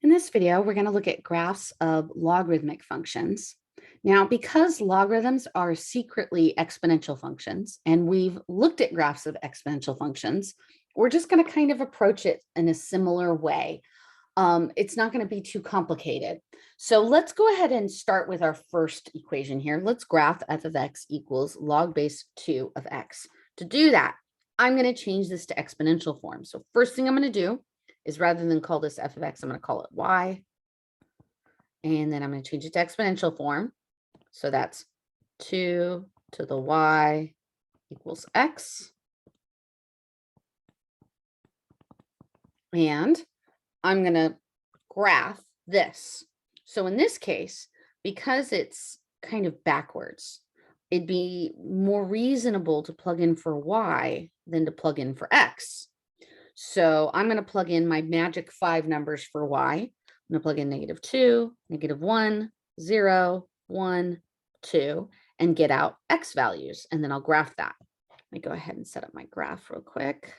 In this video, we're going to look at graphs of logarithmic functions. Now, because logarithms are secretly exponential functions, and we've looked at graphs of exponential functions, we're just going to kind of approach it in a similar way. It's not going to be too complicated. So let's go ahead and start with our first equation here. Let's graph f of x equals log base 2 of x. To do that, I'm going to change this to exponential form. So first thing I'm going to do is rather than call this f of x, I'm going to call it y. And then I'm going to change it to exponential form. So that's 2 to the y equals x. And I'm going to graph this. So in this case, because it's kind of backwards, it'd be more reasonable to plug in for y than to plug in for x. So I'm going to plug in my magic 5 numbers for y. I'm going to plug in -2, -1, 0, 1, 2, and get out x values. And then I'll graph that. Let me go ahead and set up my graph real quick.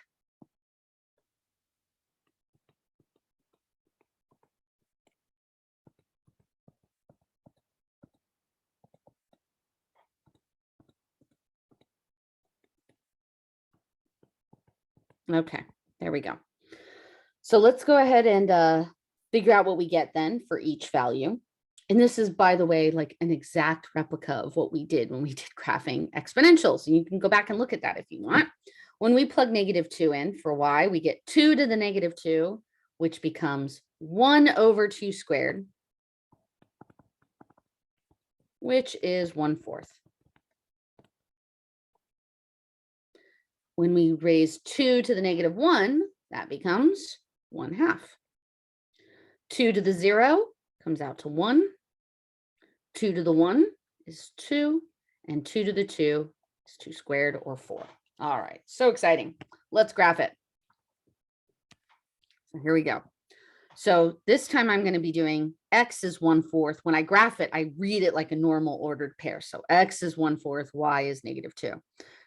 Okay, there we go. So let's go ahead and figure out what we get then for each value. And this is, by the way, like an exact replica of what we did when we did graphing exponentials. And you can go back and look at that if you want. When we plug -2 in for y, we get 2 to the -2, which becomes 1 over 2 squared, which is 1/4. When we raise 2 to the -1, that becomes 1/2. 2 to the 0 comes out to 1. 2 to the 1 is 2. And 2 to the 2 is 2 squared, or 4. All right, so exciting. Let's graph it. So here we go. So this time I'm going to be doing x is 1/4. When I graph it, I read it like a normal ordered pair. So x is 1/4, y is -2.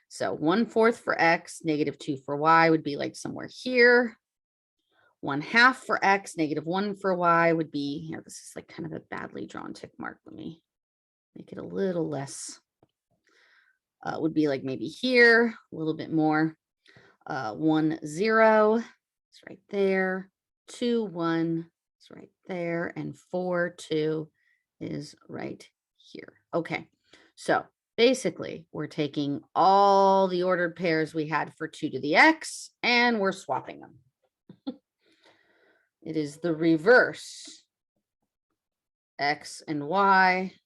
So 1/4 for x, -2 for y would be like somewhere here. 1/2 for x, -1 for y would be here. This is like kind of a badly drawn tick mark. Let me make it a little less. Would be like maybe here, a little bit more. 1, 0 is right there. 2, 1 is right there. And 4, 2 is right here. Okay, so basically we're taking all the ordered pairs we had for 2 to the x and we're swapping them. It is the reverse x and y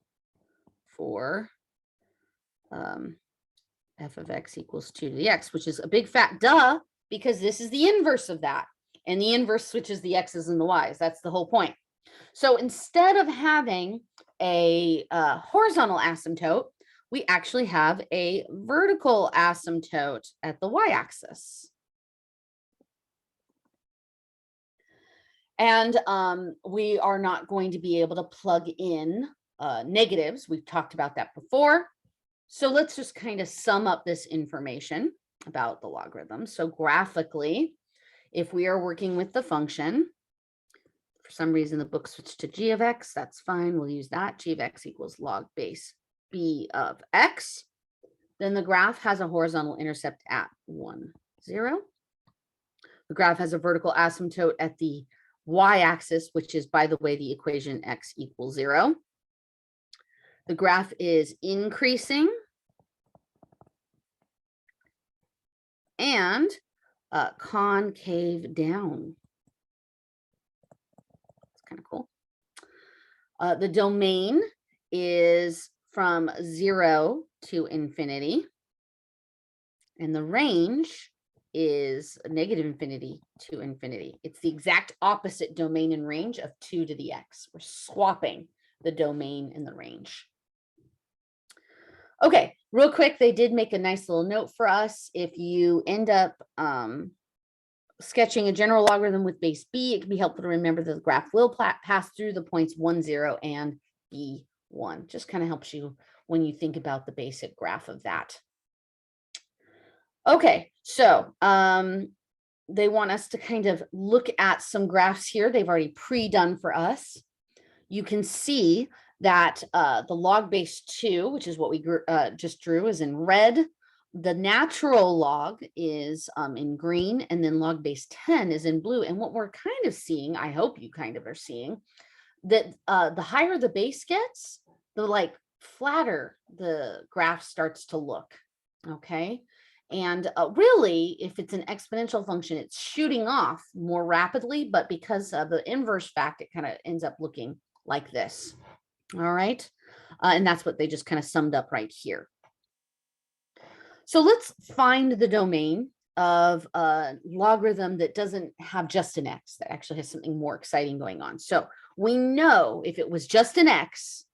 for f of x equals 2 to the x, which is a big fat duh, because this is the inverse of that. And the inverse switches the x's and the y's. That's the whole point. So instead of having a horizontal asymptote, we actually have a vertical asymptote at the y-axis. And we are not going to be able to plug in negatives. We've talked about that before. So let's just kind of sum up this information about the logarithm. So graphically, if we are working with the function, for some reason the book switched to g of x, that's fine. We'll use that. G of x equals log base b of x. Then the graph has a horizontal intercept at 1, 0. The graph has a vertical asymptote at the y-axis, which is, by the way, the equation x equals 0. The graph is increasing and concave down. It's kind of cool. The domain is from 0 to infinity. And the range is -infinity to infinity. It's the exact opposite domain and range of 2 to the x. We're swapping the domain and the range. Okay, real quick, they did make a nice little note for us. If you end up sketching a general logarithm with base b, it can be helpful to remember that the graph will pass through the points 1, 0 and b1. Just kind of helps you when you think about the basic graph of that. Okay, so they want us to kind of look at some graphs here. They've already pre-done for us. You can see that the log base 2, which is what we just drew, is in red. The natural log is in green, and then log base 10 is in blue. And what we're kind of seeing, I hope you kind of are seeing, that the higher the base gets, the flatter the graph starts to look. Okay. And really, if it's an exponential function, it's shooting off more rapidly, but because of the inverse fact, it kind of ends up looking like this. All right. And that's what they just kind of summed up right here. So let's find the domain of a logarithm that doesn't have just an x, that actually has something more exciting going on. So we know if it was just an x,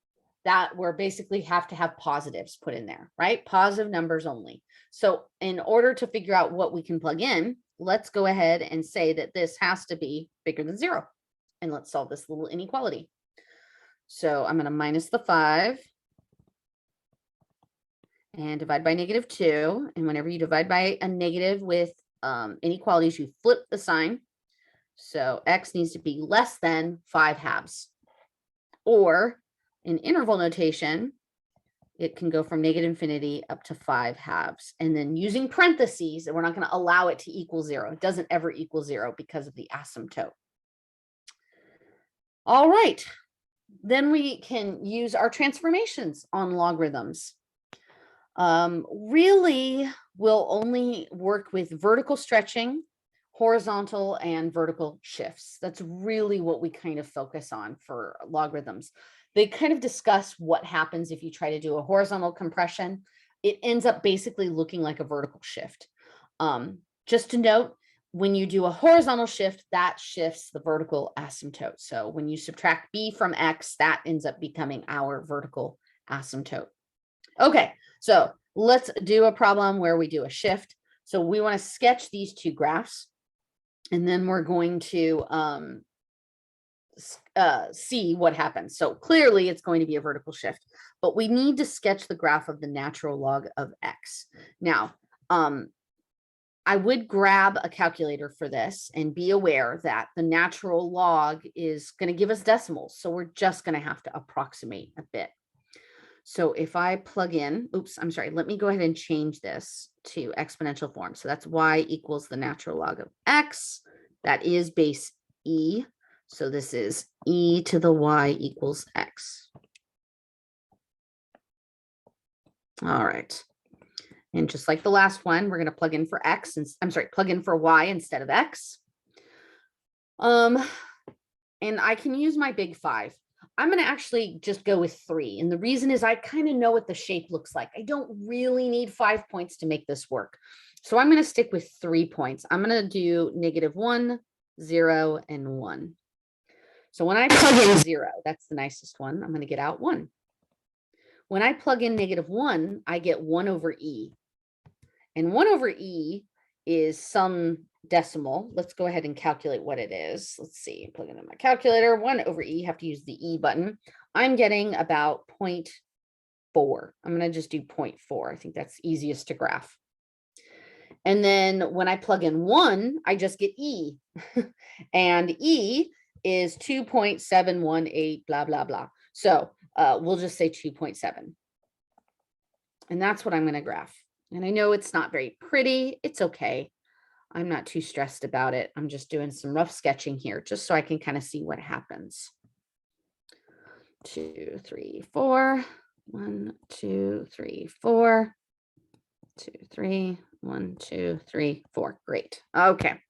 that we're basically have to have positives put in there, right? Positive numbers only. So in order to figure out what we can plug in, let's go ahead and say that this has to be bigger than 0. And let's solve this little inequality. So I'm going to minus the 5 and divide by -2. And whenever you divide by a negative with inequalities, you flip the sign. So x needs to be less than 5/2. Or in interval notation, it can go from -infinity up to 5/2. And then using parentheses, and we're not going to allow it to equal 0. It doesn't ever equal 0 because of the asymptote. All right. Then we can use our transformations on logarithms. Really, we'll only work with vertical stretching, horizontal and vertical shifts. That's really what we kind of focus on for logarithms. They kind of discuss what happens if you try to do a horizontal compression. It ends up basically looking like a vertical shift. Just to note, when you do a horizontal shift, that shifts the vertical asymptote. So when you subtract b from x, that ends up becoming our vertical asymptote. Okay, so let's do a problem where we do a shift. So we want to sketch these two graphs, and then we're going to see what happens. So clearly it's going to be a vertical shift, but we need to sketch the graph of the natural log of x. Now, I would grab a calculator for this and be aware that the natural log is going to give us decimals. So we're just going to have to approximate a bit. So if I plug in, oops, I'm sorry, let me go ahead and change this to exponential form. So that's y equals the natural log of x. That is base e. So this is e to the y equals x. All right. And just like the last one, we're going to plug in for x, and I'm sorry, plug in for y instead of x. And I can use my big 5. I'm going to actually just go with 3. And the reason is I kind of know what the shape looks like. I don't really need 5 points to make this work. So I'm going to stick with 3 points. I'm going to do -1, 0, and 1. So when I plug in 0, that's the nicest one. I'm going to get out 1. When I plug in -1, I get 1 over e. And 1 over e is some decimal. Let's go ahead and calculate what it is. Let's see, plug it in my calculator. 1 over e, have to use the e button. I'm getting about 0.4. I'm going to just do 0.4. I think that's easiest to graph. And then when I plug in 1, I just get e. And e is 2.718, blah, blah, blah. So we'll just say 2.7. And that's what I'm going to graph. And I know it's not very pretty. It's okay. I'm not too stressed about it. I'm just doing some rough sketching here just so I can kind of see what happens. 2, 3, 4. 1, 2, 3, 4. 2, 3. 1, 2, 3, 4. Great. Okay.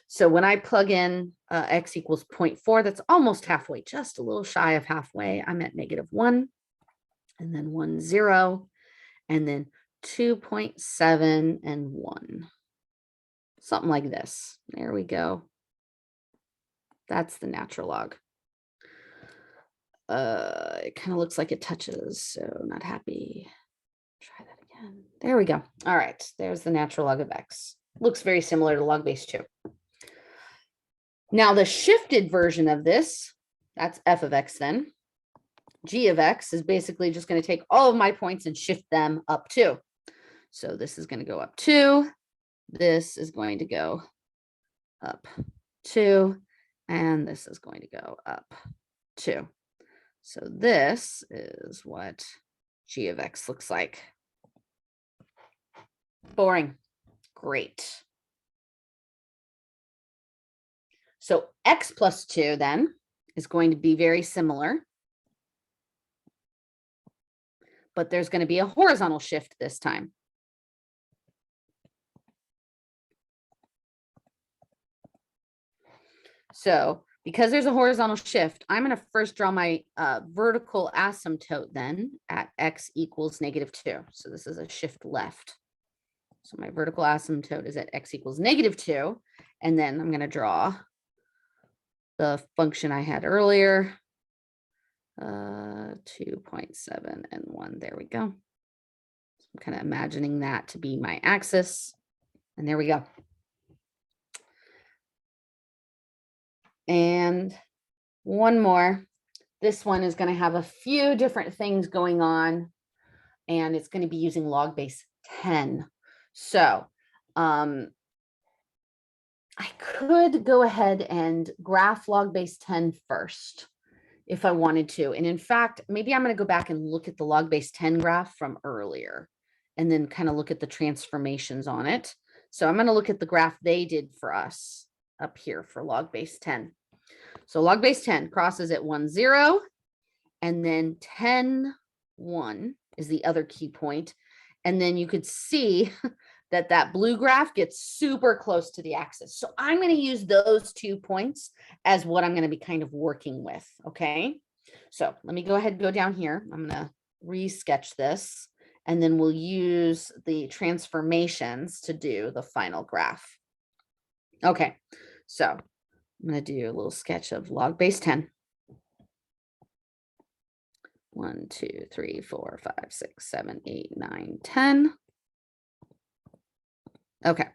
So when I plug in x equals 0.4, that's almost halfway, just a little shy of halfway. I'm at -1, and then 1, 0, and then 2.7 and 1. Something like this. There we go. That's the natural log. It kind of looks like it touches, so not happy. Try that again. There we go. All right, there's the natural log of x. Looks very similar to log base 2. Now the shifted version of this, that's f of x then. G of x is basically just going to take all of my points and shift them up 2. So this is going to go up 2. This is going to go up 2, and this is going to go up 2. So this is what g of x looks like. Boring. Great. So x plus 2 then is going to be very similar, but there's going to be a horizontal shift this time. So because there's a horizontal shift, I'm going to first draw my vertical asymptote then at x equals -2. So this is a shift left. So my vertical asymptote is at x equals -2. And then I'm going to draw the function I had earlier, 2.7 and 1. There we go. So I'm kind of imagining that to be my axis. And there we go. And one more. This one is going to have a few different things going on, and it's going to be using log base 10. So I could go ahead and graph log base 10 first if I wanted to. And in fact, maybe I'm going to go back and look at the log base 10 graph from earlier and then kind of look at the transformations on it. So I'm going to look at the graph they did for us up here for log base 10. So log base 10 crosses at 1, 0, and then 10, 1 is the other key point. And then you could see that that blue graph gets super close to the axis. So I'm going to use those 2 points as what I'm going to be kind of working with. Okay. So let me go ahead and go down here. I'm going to re-sketch this, and then we'll use the transformations to do the final graph. Okay. So I'm going to do a little sketch of log base 10. 1, 2, 3, 4, 5, 6, 7, 8, 9, 10. Okay,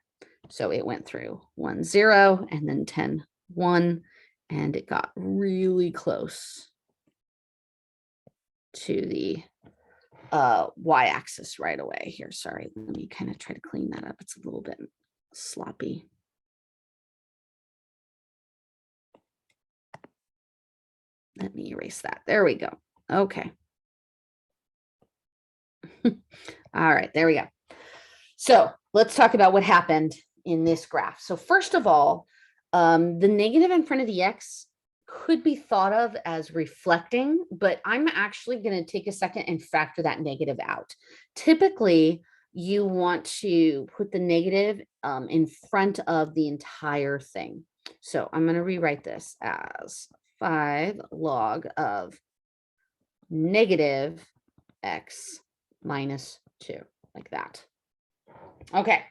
so it went through 1, 0, and then 10, 1, and it got really close to the y-axis right away here. Sorry, let me kind of try to clean that up. It's a little bit sloppy. Let me erase that. There we go. Okay. All right, there we go. So let's talk about what happened in this graph. So first of all, the negative in front of the x could be thought of as reflecting, but I'm actually going to take a second and factor that negative out. Typically, you want to put the negative in front of the entire thing. So I'm going to rewrite this as 5 log of negative x minus 2, like that. Okay,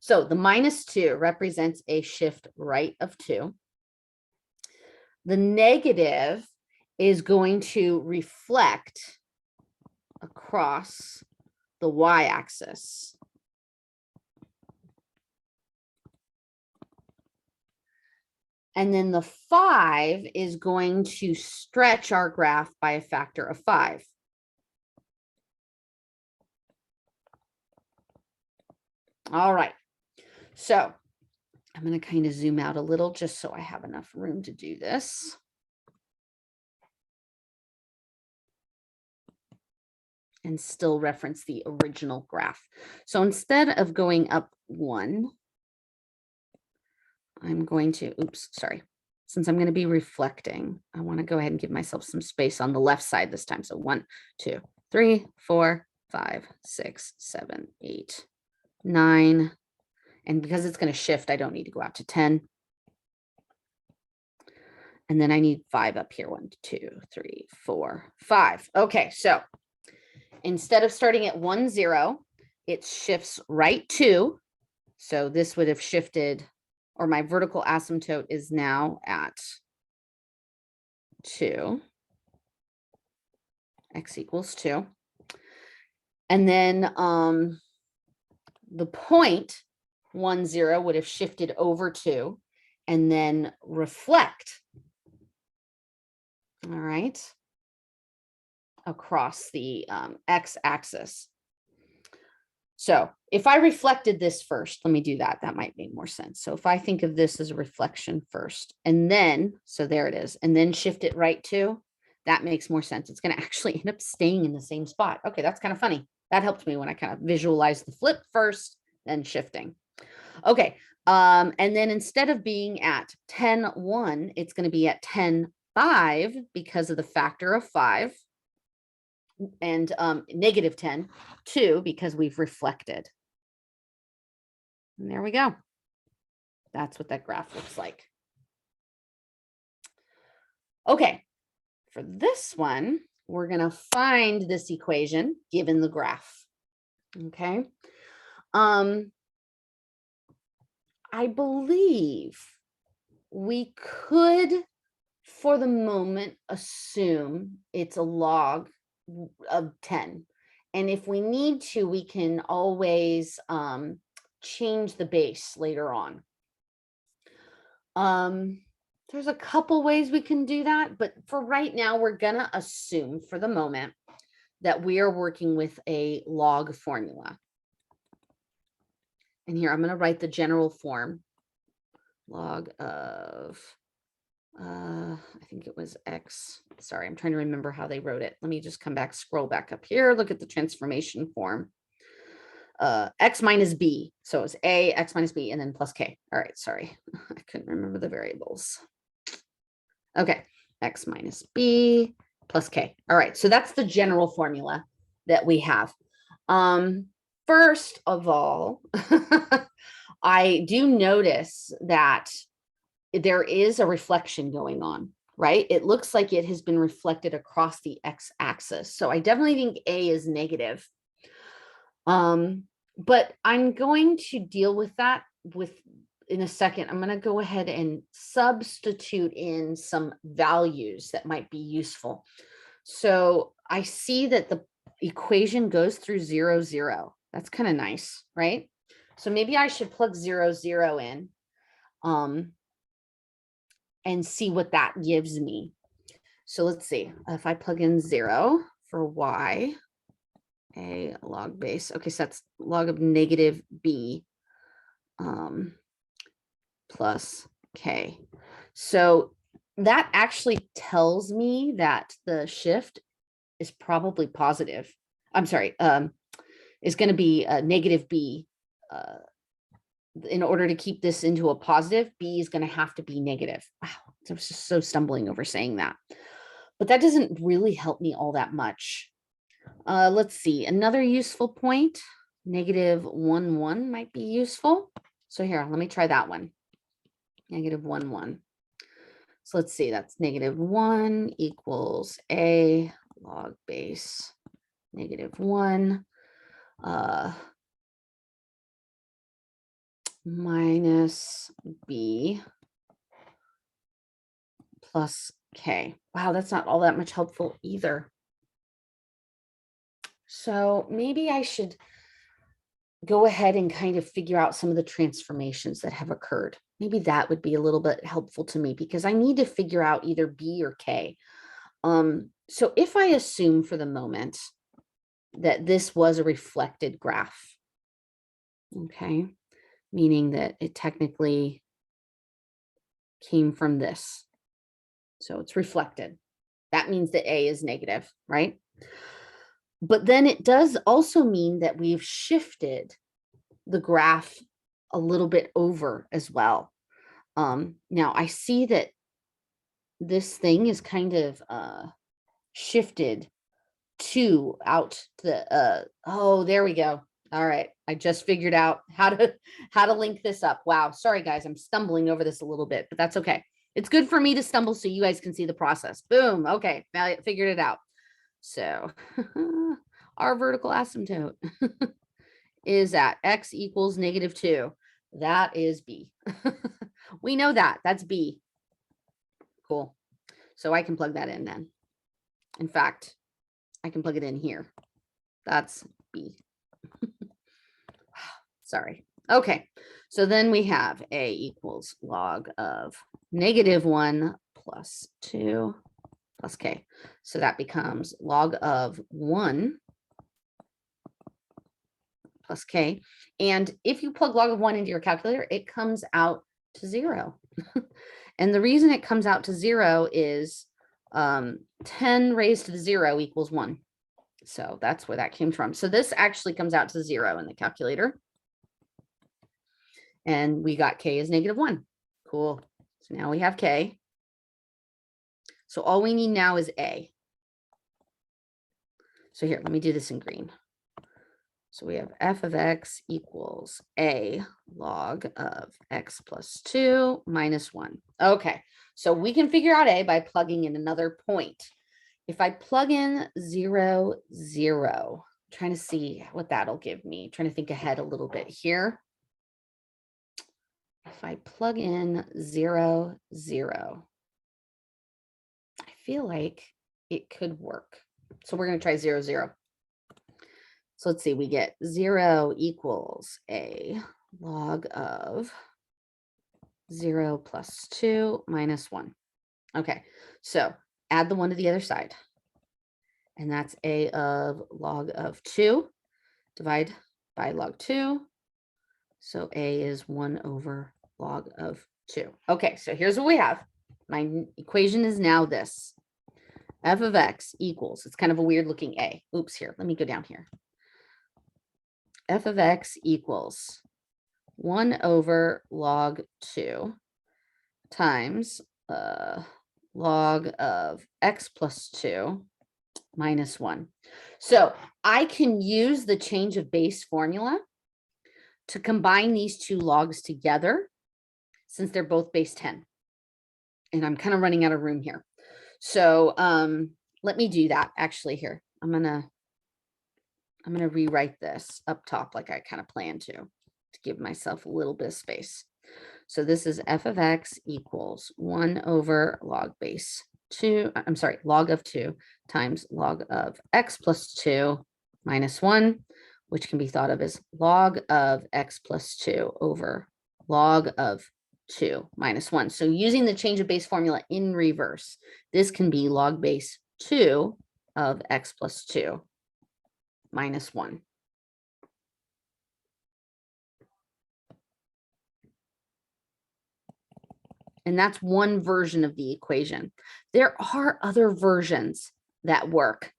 so the -2 represents a shift right of 2. The negative is going to reflect across the y-axis. And then the 5 is going to stretch our graph by a factor of 5. All right, so I'm going to kind of zoom out a little just so I have enough room to do this. And still reference the original graph. So instead of going up 1, I'm going to, since I'm going to be reflecting, I want to go ahead and give myself some space on the left side this time. So 1, 2, 3, 4, 5, 6, 7, 8, 9. And because it's going to shift, I don't need to go out to 10. And then I need 5 up here. 1, 2, 3, 4, 5. Okay, so instead of starting at 1, 0, it shifts right 2. So this would have shifted, or my vertical asymptote is now at 2. X equals 2. And then the point 1, 0 would have shifted over 2 and then reflect. All right. Across the x-axis. So if I reflected this first, let me do that. That might make more sense. So if I think of this as a reflection first, and then, so there it is, and then shift it right to, that makes more sense. It's going to actually end up staying in the same spot. Okay, that's kind of funny. That helped me when I kind of visualized the flip first, then shifting. Okay, and then instead of being at 10, 1, it's going to be at 10, 5 because of the factor of 5. And negative 10, 2, because we've reflected. And there we go. That's what that graph looks like. Okay, for this one, we're going to find this equation given the graph. Okay. I believe we could, for the moment, assume it's a log of 10. And if we need to, we can always change the base later on. There's a couple ways we can do that, but for right now, we're gonna assume for the moment that we are working with a log formula. And here I'm gonna write the general form. Log of, I think it was X. Sorry, I'm trying to remember how they wrote it. Let me just come back, scroll back up here, look at the transformation form. X minus B. So it's A, X minus B, and then plus K. All right, sorry. I couldn't remember the variables. Okay, X minus B plus K. All right, so that's the general formula that we have. First of all, I do notice that there is a reflection going on, right? It looks like it has been reflected across the x-axis. So I definitely think A is negative. But I'm going to deal with that in a second. I'm going to go ahead and substitute in some values that might be useful. So I see that the equation goes through 0, 0. That's kind of nice, right? So maybe I should plug 0, 0 in and see what that gives me. So let's see. If I plug in 0 for y, a log base. Okay, so that's log of negative b plus k. So that actually tells me that the shift is probably positive. I'm sorry, is going to be negative b. In order to keep this into a positive, b is going to have to be negative. Wow, I was just so stumbling over saying that. But that doesn't really help me all that much. Let's see, another useful point, negative 1, 1 might be useful. So here, let me try that one. Negative 1, 1. So let's see, that's negative 1 equals a log base negative 1 minus b plus k. Wow, that's not all that much helpful either. So maybe I should go ahead and kind of figure out some of the transformations that have occurred. Maybe that would be a little bit helpful to me because I need to figure out either B or K. So if I assume for the moment that this was a reflected graph, okay, meaning that it technically came from this. So it's reflected. That means that A is negative, right? But then it does also mean that we've shifted the graph a little bit over as well. Now I see that this thing is kind of shifted to out the oh, there we go. All right, I just figured out how to link this up. Wow, sorry guys, I'm stumbling over this a little bit, but that's okay. It's good for me to stumble so you guys can see the process. Boom. Okay, I figured it out. So our vertical asymptote is at x equals negative 2. That is B. We know that. That's B. Cool. So I can plug that in then. In fact, I can plug it in here. That's B. Sorry. Okay. So then we have A equals log of negative 1 plus 2 plus K. So that becomes log of 1 plus k. And if you plug log of 1 into your calculator, it comes out to 0. And the reason it comes out to 0 is 10 raised to the 0 equals 1. So that's where that came from. So this actually comes out to 0 in the calculator. And we got k is -1. Cool. So now we have k. So all we need now is a. So here, let me do this in green. So we have f of x equals a log of x plus 2 minus 1. Okay, so we can figure out a by plugging in another point. If I plug in 0, 0, I'm trying to see what that'll give me. I'm trying to think ahead a little bit here. If I plug in 0, 0, I feel like it could work. So we're going to try 0, 0. So let's see, we get 0 equals a log of 0 plus 2 minus 1. Okay, so add the 1 to the other side. And that's a of log of 2. Divide by log 2. So a is 1 over log of 2. Okay, so here's what we have. My equation is now this. F of x equals, it's kind of a weird looking a. Oops, here, let me go down here. F of x equals 1 over log 2 times log of x plus 2 minus 1. So I can use the change of base formula to combine these two logs together since they're both base 10. And I'm kind of running out of room here. So let me do that actually here. I'm gonna rewrite this up top like I kind of plan to give myself a little bit of space. So this is f of x equals 1 over log base 2, I'm sorry, log of 2 times log of x plus 2 minus 1, which can be thought of as log of x plus 2 over log of 2 minus 1. So using the change of base formula in reverse, this can be log base 2 of x plus 2 minus 1. And that's one version of the equation. There are other versions that work,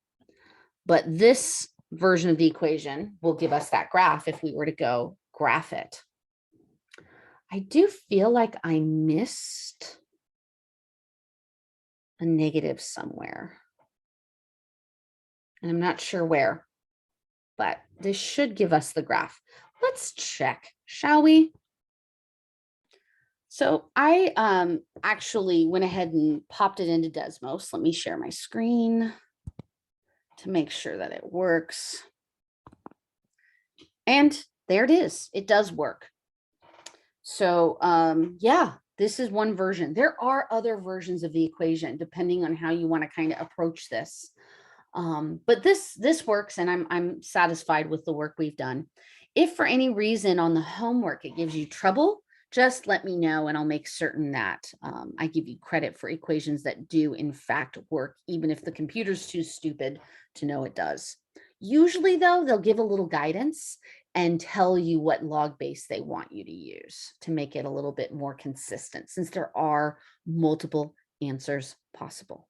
but this version of the equation will give us that graph if we were to go graph it. I do feel like I missed a negative somewhere. And I'm not sure where, but this should give us the graph. Let's check, shall we? So I actually went ahead and popped it into Desmos. Let me share my screen to make sure that it works. And there it is. It does work. So yeah, this is one version. There are other versions of the equation depending on how you want to kind of approach this. But this works, and I'm satisfied with the work we've done. If for any reason on the homework it gives you trouble, just let me know and I'll make certain that I give you credit for equations that do in fact work, even if the computer's too stupid to know it does. Usually though, they'll give a little guidance and tell you what log base they want you to use to make it a little bit more consistent, since there are multiple answers possible.